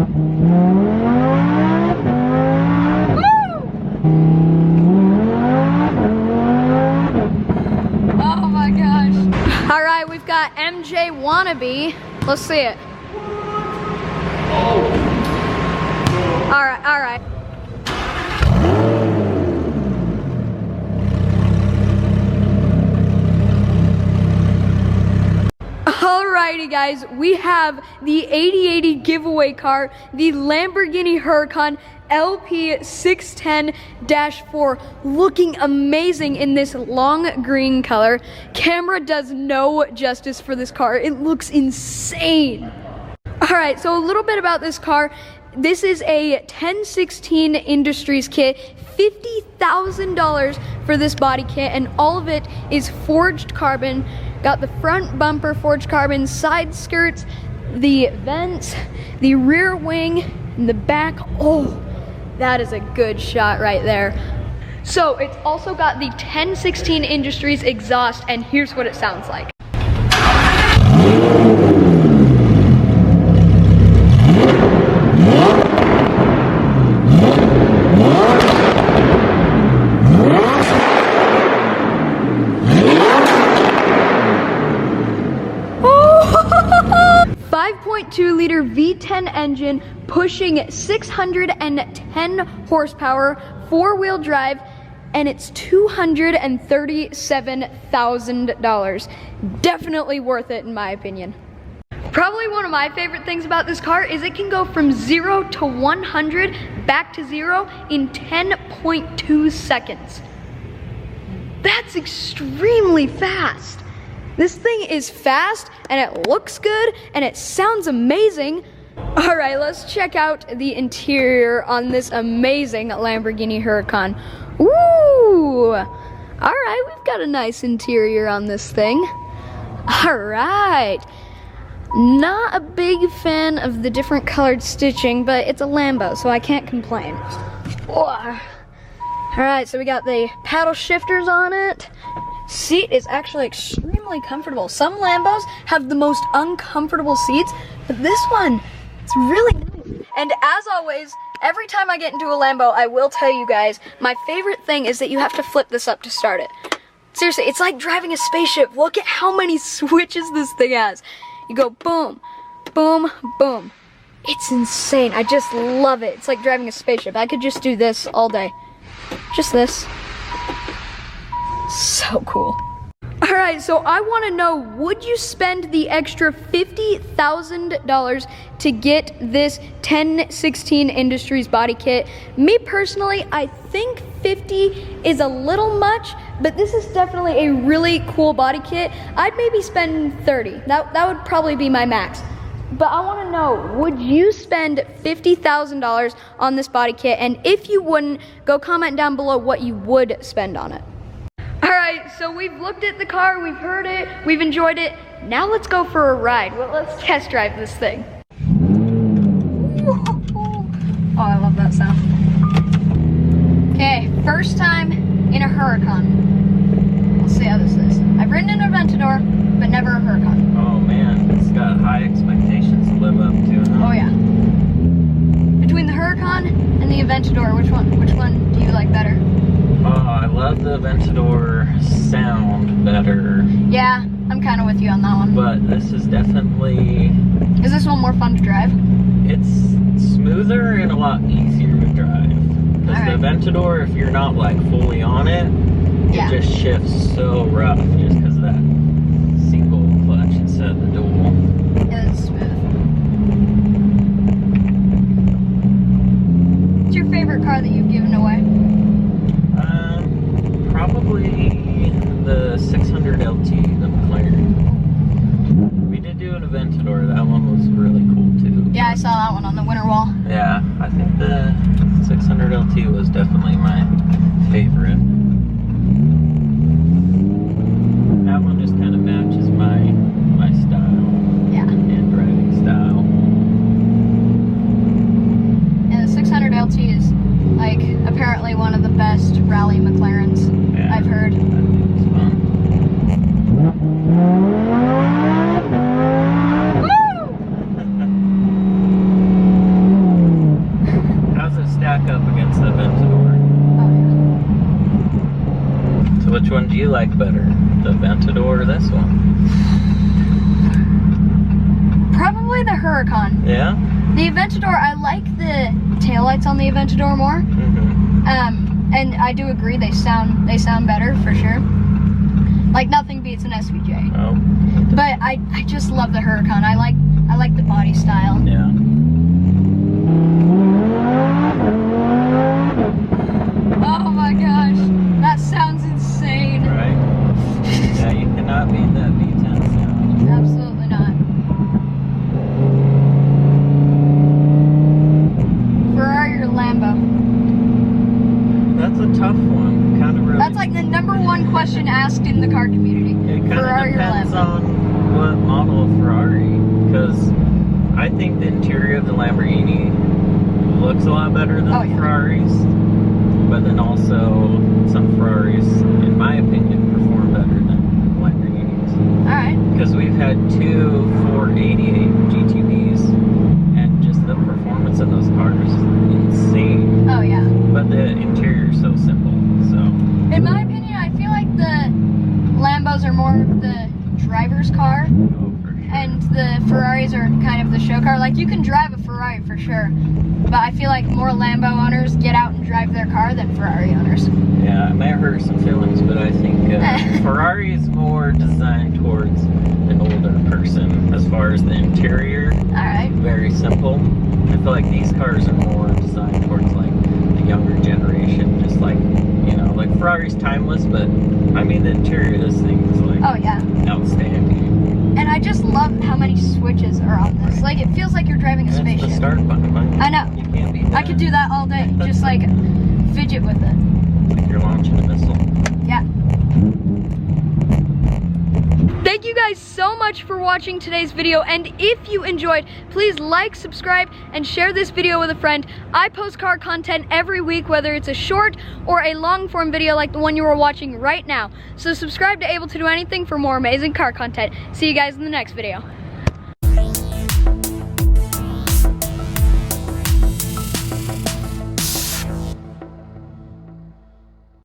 Oh my gosh. All right, we've got MJ Wannabe. Let's see it. All right, all right. Alrighty guys, we have the 8080 giveaway car, the Lamborghini Huracan LP610-4, looking amazing in this long green color. Camera does no justice for this car. It looks insane. Alright, so a little bit about this car. This is a 1016 Industries kit, $50,000 for this body kit, and all of it is forged carbon. Got the front bumper forged carbon, side skirts, the vents, the rear wing, and the back. Oh, that is a good shot right there. So it's also got the 1016 Industries exhaust, and here's what it sounds like. 5.2 liter V10 engine pushing 610 horsepower, four-wheel drive, and it's $237,000. Definitely worth it in my opinion. Probably one of my favorite things about this car is it can go from 0 to 100 back to 0 in 10.2 seconds. That's extremely fast. This thing is fast, and it looks good, and it sounds amazing. All right, let's check out the interior on this amazing Lamborghini Huracan. Ooh, all right, we've got a nice interior on this thing. All right, not a big fan of the different colored stitching, but it's a Lambo, so I can't complain. All right, so we got the paddle shifters on it. Seat is actually extremely comfortable. Some Lambos have the most uncomfortable seats, but this one, it's really nice. And as always, every time I get into a Lambo, I will tell you guys, my favorite thing is that you have to flip this up to start it. Seriously, it's like driving a spaceship. Look at how many switches this thing has. You go boom, boom, boom. It's insane. I just love it. It's like driving a spaceship. I could just do this all day. Just this. So cool. All right, so I want to know, would you spend the extra $50,000 to get this 1016 Industries body kit? Me personally, I think 50 is a little much, but this is definitely a really cool body kit. I'd maybe spend 30. That would probably be my max. But I want to know, would you spend $50,000 on this body kit? And if you wouldn't, go comment down below what you would spend on it. Alright, so we've looked at the car, we've heard it, we've enjoyed it. Now let's go for a ride. Well, let's test drive this thing. Oh, I love that sound. Okay, first time in a Huracan. Let's see how this is. I've ridden an Aventador, but never a Huracan. Oh man, it's got high expectations to live up to, huh? Oh yeah. Between the Huracan and the Aventador, which one do you like better? I love the Aventador sound better. Yeah, I'm kind of with you on that one. But this is definitely... Is this one more fun to drive? It's smoother and a lot easier to drive. Because the Aventador, if you're not like fully on it, it just shifts so rough just because of that single clutch instead of the dual. Yeah, it's smooth. What's your favorite car that you've given away? Probably the 600 LT, the McLaren. We did do an Aventador, that one was really cool too. Yeah, I saw that one on the winter wall. Yeah, I think the 600 LT was definitely my favorite. That one just kind of matches my style. Yeah. And driving style. And the 600 LT is like apparently one of the best rally McLarens I've heard. I think it's fun. you like better, the Aventador or this one? Probably the Huracan. Yeah? The Aventador, I like the taillights on the Aventador more. And I do agree, they sound better for sure. Like nothing beats an SVJ. Oh. But I just love the Huracan. I like the body style. Yeah. Oh my gosh, that sounds insane. Right? Yeah, you cannot beat that V10 sound. Absolutely not. Ferrari or Lambo? That's a tough one. Kind of really. That's like the #1 question asked in the car community. It kind Ferrari of depends or Lambo? on what model of Ferrari, because I think the interior of the Lamborghini looks a lot better than the Ferraris, but then also some Ferraris, in my opinion, perform better than Lamborghinis. Alright. Because we've had 2 488 GTVs, and just the performance of those cars is insane. Oh yeah. But the interior is so simple, so. In my opinion, I feel like the Lambos are more of the driver's car, and the Ferraris are kind of the show car. Like, you can drive a Ferrari for sure, but I feel like more Lambo owners get out and drive their car than Ferrari owners. Yeah, it may hurt some feelings, but I think Ferrari is more designed towards an older person as far as the interior. Alright. Very simple. I feel like these cars are more designed towards like the younger generation, just like, you know, like Ferrari's timeless, but I mean the interior of this thing is like outstanding. And I just love how many switches are on this. Like, it feels like you're driving a spaceship. That's the start button, right? I know. You can't beat that. I could do that all day, just like fidget with it. Like you're launching a missile. Yeah. Thank you guys so much for watching today's video, and if you enjoyed, please like, subscribe, and share this video with a friend. I post car content every week, whether it's a short or a long form video like the one you are watching right now. So subscribe to Able to Do Anything for more amazing car content. See you guys in the next video.